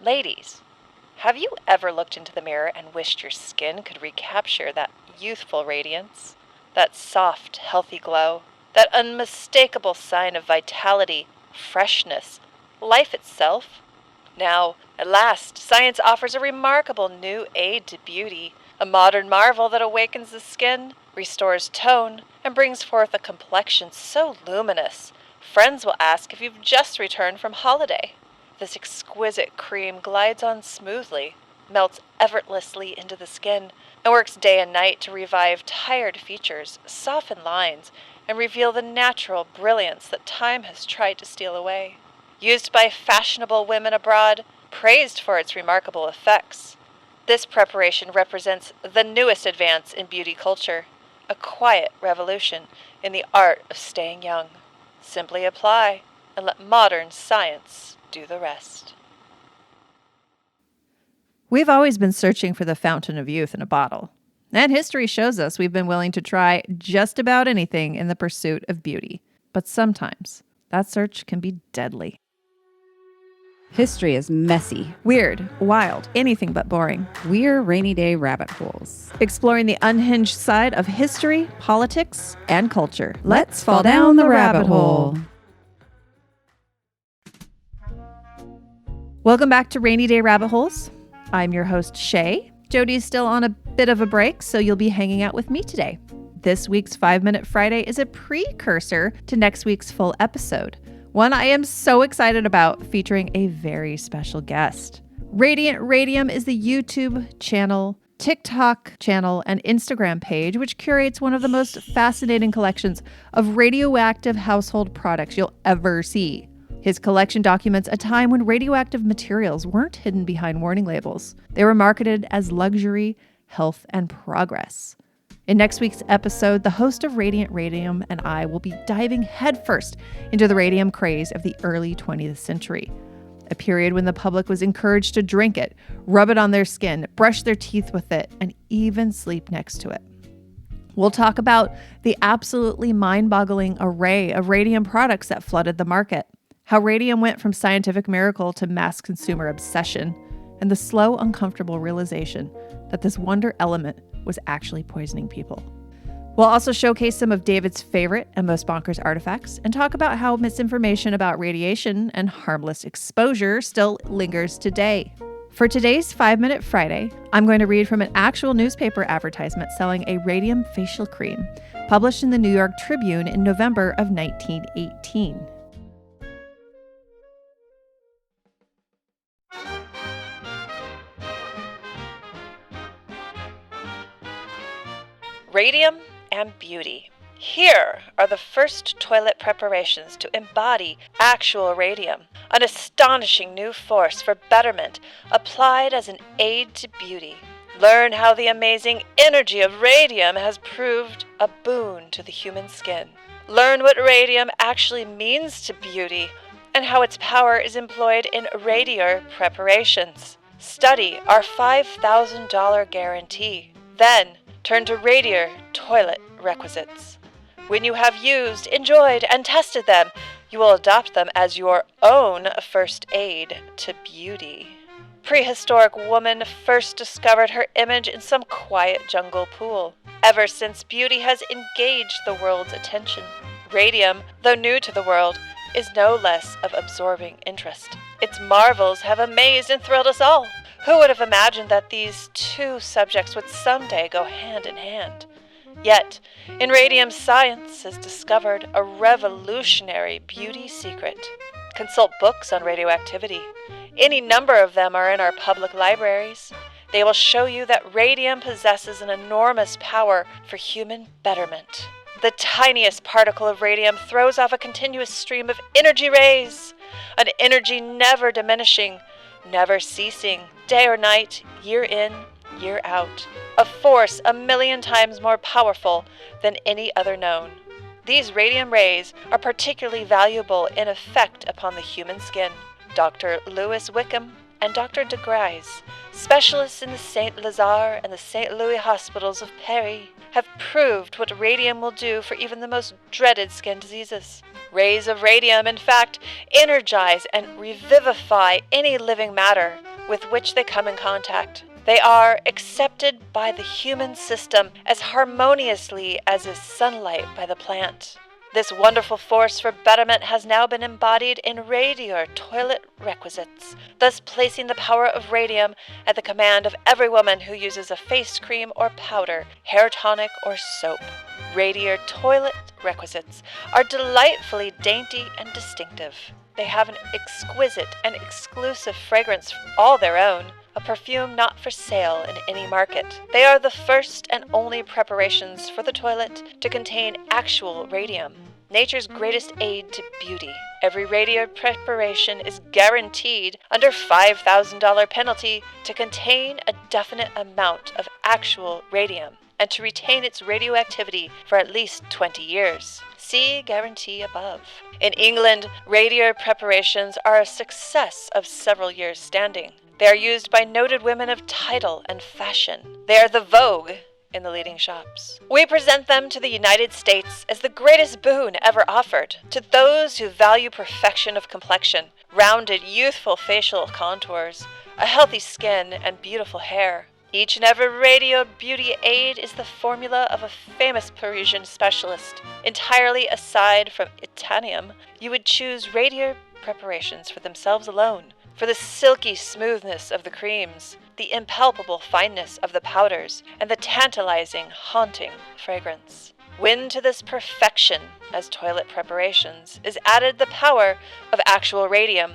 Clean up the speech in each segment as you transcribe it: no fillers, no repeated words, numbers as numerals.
Ladies, have you ever looked into the mirror and wished your skin could recapture that youthful radiance? That soft, healthy glow? That unmistakable sign of vitality, freshness, life itself? Now, at last, science offers a remarkable new aid to beauty, a modern marvel that awakens the skin, restores tone, and brings forth a complexion so luminous, friends will ask if you've just returned from holiday. This exquisite cream glides on smoothly, melts effortlessly into the skin, and works day and night to revive tired features, soften lines, and reveal the natural brilliance that time has tried to steal away. Used by fashionable women abroad, praised for its remarkable effects, this preparation represents the newest advance in beauty culture, a quiet revolution in the art of staying young. Simply apply and let modern science do the rest. We've always been searching for the fountain of youth in a bottle. And history shows us we've been willing to try just about anything in the pursuit of beauty. But sometimes that search can be deadly. History is messy, Weird, wild, anything but boring. we're rainy day rabbit holes. Exploring the unhinged side of history, politics, and culture. Let's fall down the rabbit hole. Welcome back to Rainy Day Rabbit Holes. I'm your host, Shay. Jody's still on a bit of a break, so you'll be hanging out with me today. This week's 5-Minute Friday is a precursor to next week's full episode, one I am so excited about, featuring a very special guest. Radium is the YouTube channel, TikTok channel, and Instagram page, which curates one of the most fascinating collections of radioactive household products you'll ever see. His collection documents a time when radioactive materials weren't hidden behind warning labels. They were marketed as luxury, health, and progress. In next week's episode, the host of Radiant Radium and I will be diving headfirst into the radium craze of the early 20th century, a period when the public was encouraged to drink it, rub it on their skin, brush their teeth with it, and even sleep next to it. We'll talk about the absolutely mind-boggling array of radium products that flooded the market, how radium went from scientific miracle to mass consumer obsession, and the slow, uncomfortable realization that this wonder element was actually poisoning people. We'll also showcase some of David's favorite and most bonkers artifacts and talk about how misinformation about radiation and harmless exposure still lingers today. For today's 5-Minute Friday, I'm going to read from an actual newspaper advertisement selling a radium facial cream, published in the New York Tribune in November of 1918. Radium and beauty. Here are the first toilet preparations to embody actual radium, an astonishing new force for betterment applied as an aid to beauty. Learn how the amazing energy of radium has proved a boon to the human skin. Learn what radium actually means to beauty and how its power is employed in radior preparations. Study our $5,000 guarantee. Then, turn to radior toilet requisites. When you have used, enjoyed, and tested them, you will adopt them as your own first aid to beauty. Prehistoric woman first discovered her image in some quiet jungle pool. Ever since, beauty has engaged the world's attention. Radium, though new to the world, is no less of absorbing interest. Its marvels have amazed and thrilled us all. Who would have imagined that these two subjects would someday go hand in hand? Yet, in radium, science has discovered a revolutionary beauty secret. Consult books on radioactivity. Any number of them are in our public libraries. They will show you that radium possesses an enormous power for human betterment. The tiniest particle of radium throws off a continuous stream of energy rays, an energy never diminishing, never ceasing, day or night, year in, year out, a force 1,000,000 times more powerful than any other known. These radium rays are particularly valuable in effect upon the human skin. Dr. Louis Wickham and Dr. de Grais, specialists in the St. Lazare and the St. Louis hospitals of Paris, have proved what radium will do for even the most dreaded skin diseases. Rays of radium, in fact, energize and revivify any living matter, with which they come in contact. They are accepted by the human system as harmoniously as is sunlight by the plant. This wonderful force for betterment has now been embodied in radio toilet requisites, thus placing the power of radium at the command of every woman who uses a face cream or powder, hair tonic or soap. Radio toilet requisites are delightfully dainty and distinctive. They have an exquisite and exclusive fragrance all their own, a perfume not for sale in any market. They are the first and only preparations for the toilet to contain actual radium, nature's greatest aid to beauty. Every radio preparation is guaranteed under $5,000 penalty to contain a definite amount of actual radium and to retain its radioactivity for at least 20 years. See guarantee above. In England, radio preparations are a success of several years standing. They are used by noted women of title and fashion. They are the vogue in the leading shops. We present them to the United States as the greatest boon ever offered to those who value perfection of complexion, rounded, youthful facial contours, a healthy skin, and beautiful hair. Each and every radio beauty aid is the formula of a famous Parisian specialist. Entirely aside from Itanium, you would choose radio preparations for themselves alone, for the silky smoothness of the creams, the impalpable fineness of the powders, and the tantalizing, haunting fragrance. When to this perfection as toilet preparations is added the power of actual radium,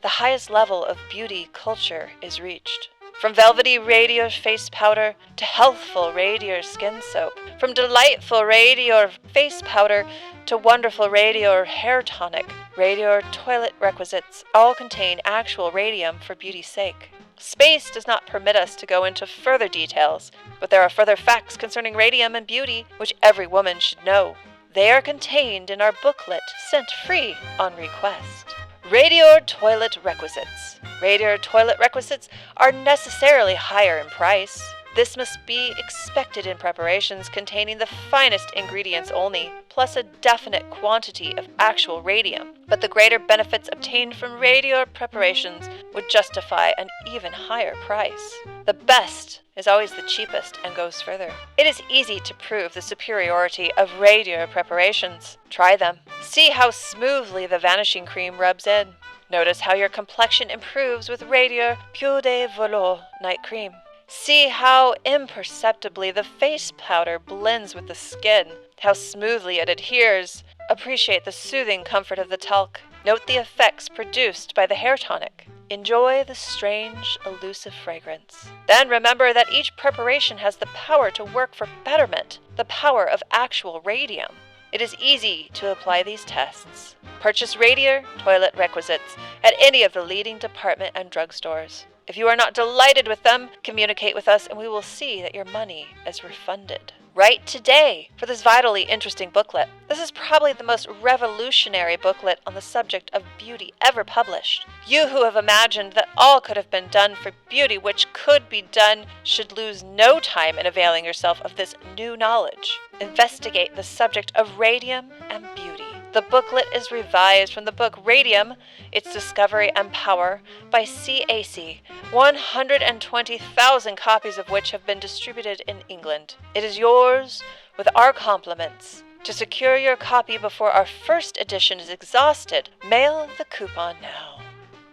the highest level of beauty culture is reached. From velvety radio face powder to healthful radio skin soap, from delightful radio face powder to wonderful radio hair tonic, radio toilet requisites all contain actual radium for beauty's sake. Space does not permit us to go into further details, but there are further facts concerning radium and beauty which every woman should know. They are contained in our booklet sent free on request. Radio toilet requisites. Radio toilet requisites are necessarily higher in price. This must be expected in preparations containing the finest ingredients only, plus a definite quantity of actual radium. But the greater benefits obtained from radio preparations would justify an even higher price. The best is always the cheapest and goes further. It is easy to prove the superiority of radio preparations. Try them. See how smoothly the vanishing cream rubs in. Notice how your complexion improves with Radio Peau de Velours Night Cream. See how imperceptibly the face powder blends with the skin, how smoothly it adheres. Appreciate the soothing comfort of the talc. Note the effects produced by the hair tonic. Enjoy the strange, elusive fragrance. Then remember that each preparation has the power to work for betterment, the power of actual radium. It is easy to apply these tests. Purchase radio toilet requisites at any of the leading department and drugstores. If you are not delighted with them, communicate with us and we will see that your money is refunded. Write today for this vitally interesting booklet. This is probably the most revolutionary booklet on the subject of beauty ever published. You who have imagined that all could have been done for beauty which could be done should lose no time in availing yourself of this new knowledge. Investigate the subject of radium and beauty. The booklet is revised from the book Radium, Its Discovery and Power by CAC, 120,000 copies of which have been distributed in England. It is yours with our compliments. To secure your copy before our first edition is exhausted, mail the coupon now.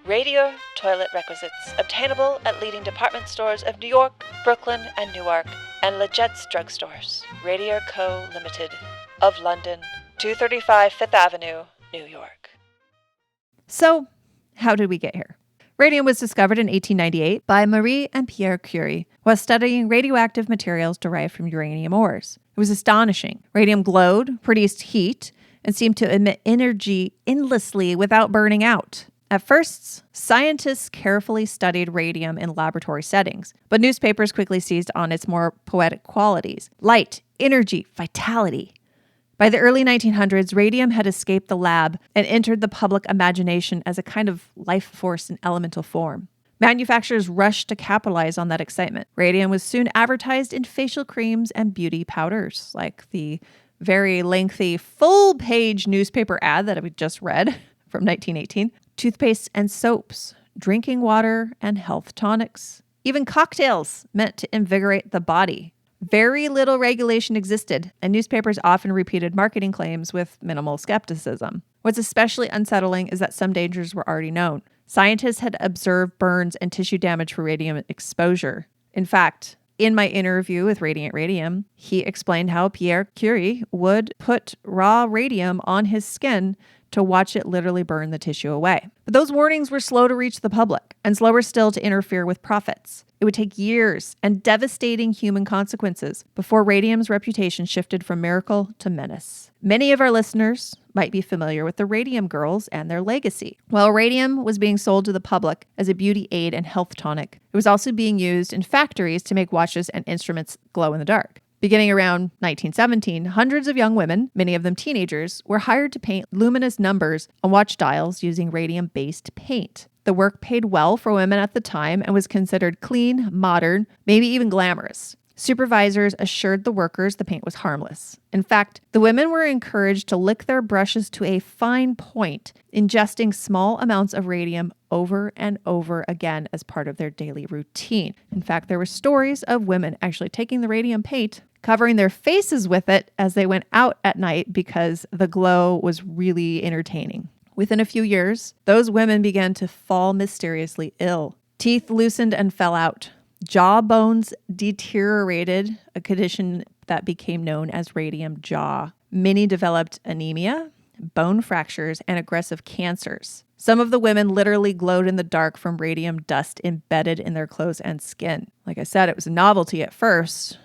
Radio toilet requisites, obtainable at leading department stores of New York, Brooklyn, and Newark, and Legette's drugstores. Radio Co. Limited of London, 235 Fifth Avenue, New York. So, how did we get here? Radium was discovered in 1898 by Marie and Pierre Curie while studying radioactive materials derived from uranium ores. It was astonishing. Radium glowed, produced heat, and seemed to emit energy endlessly without burning out. At first, scientists carefully studied radium in laboratory settings, but newspapers quickly seized on its more poetic qualities: light, energy, vitality. By the early 1900s, radium had escaped the lab and entered the public imagination as a kind of life force in elemental form. Manufacturers rushed to capitalize on that excitement. Radium was soon advertised in facial creams and beauty powders, like the very lengthy full-page newspaper ad that we just read from 1918, toothpastes and soaps, drinking water, and health tonics. Even cocktails meant to invigorate the body. Very little regulation existed, and newspapers often repeated marketing claims with minimal skepticism. What's especially unsettling is that some dangers were already known. Scientists had observed burns and tissue damage for radium exposure. In fact, in my interview with Radiant Radium, he explained how Pierre Curie would put raw radium on his skin to watch it literally burn the tissue away. But those warnings were slow to reach the public and slower still to interfere with profits. It would take years and devastating human consequences before radium's reputation shifted from miracle to menace. Many of our listeners might be familiar with the Radium Girls and their legacy. While radium was being sold to the public as a beauty aid and health tonic, it was also being used in factories to make watches and instruments glow in the dark. Beginning around 1917, hundreds of young women, many of them teenagers, were hired to paint luminous numbers on watch dials using radium-based paint. The work paid well for women at the time and was considered clean, modern, maybe even glamorous. Supervisors assured the workers the paint was harmless. In fact, the women were encouraged to lick their brushes to a fine point, ingesting small amounts of radium over and over again as part of their daily routine. In fact, there were stories of women actually taking the radium paint, covering their faces with it as they went out at night because the glow was really entertaining. Within a few years, those women began to fall mysteriously ill. Teeth loosened and fell out. Jaw bones deteriorated, a condition that became known as radium jaw. Many developed anemia, bone fractures, and aggressive cancers. Some of the women literally glowed in the dark from radium dust embedded in their clothes and skin. Like I said, it was a novelty at first,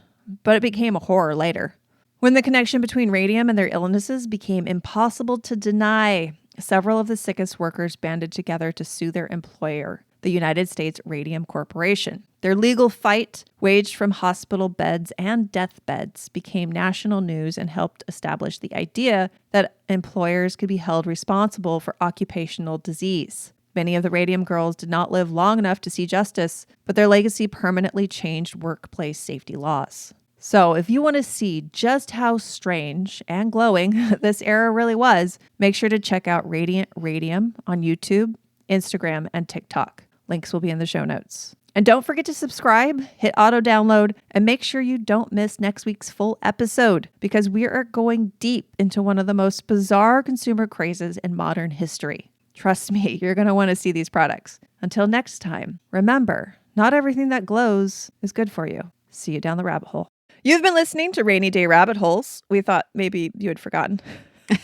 but it became a horror later. When the connection between radium and their illnesses became impossible to deny, several of the sickest workers banded together to sue their employer, the United States Radium Corporation. Their legal fight, waged from hospital beds and deathbeds, became national news and helped establish the idea that employers could be held responsible for occupational disease. Many of the Radium Girls did not live long enough to see justice, but their legacy permanently changed workplace safety laws. So if you want to see just how strange and glowing this era really was, make sure to check out Radiant Radium on YouTube, Instagram, and TikTok. Links will be in the show notes. And don't forget to subscribe, hit auto download, and make sure you don't miss next week's full episode because we are going deep into one of the most bizarre consumer crazes in modern history. Trust me, you're going to want to see these products. Until next time, remember, not everything that glows is good for you. See you down the rabbit hole. You've been listening to Rainy Day Rabbit Holes. We thought maybe you had forgotten.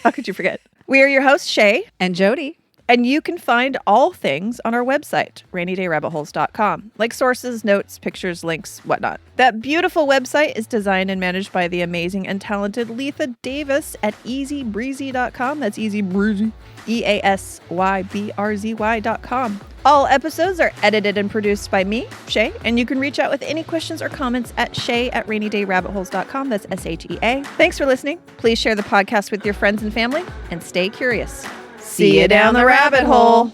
How could you forget? We are your hosts, Shay And Jody. And you can find all things on our website, rainydayrabbitholes.com, like sources, notes, pictures, links, whatnot. That beautiful website is designed and managed by the amazing and talented Letha Davis at easybreezy.com. That's Easy Breezy, EASYBRZY.com. All episodes are edited and produced by me, Shay, and you can reach out with any questions or comments at shay@rainydayrabbitholes.com. That's SHEA. Thanks for listening. Please share the podcast with your friends and family, and stay curious. See you down the rabbit hole.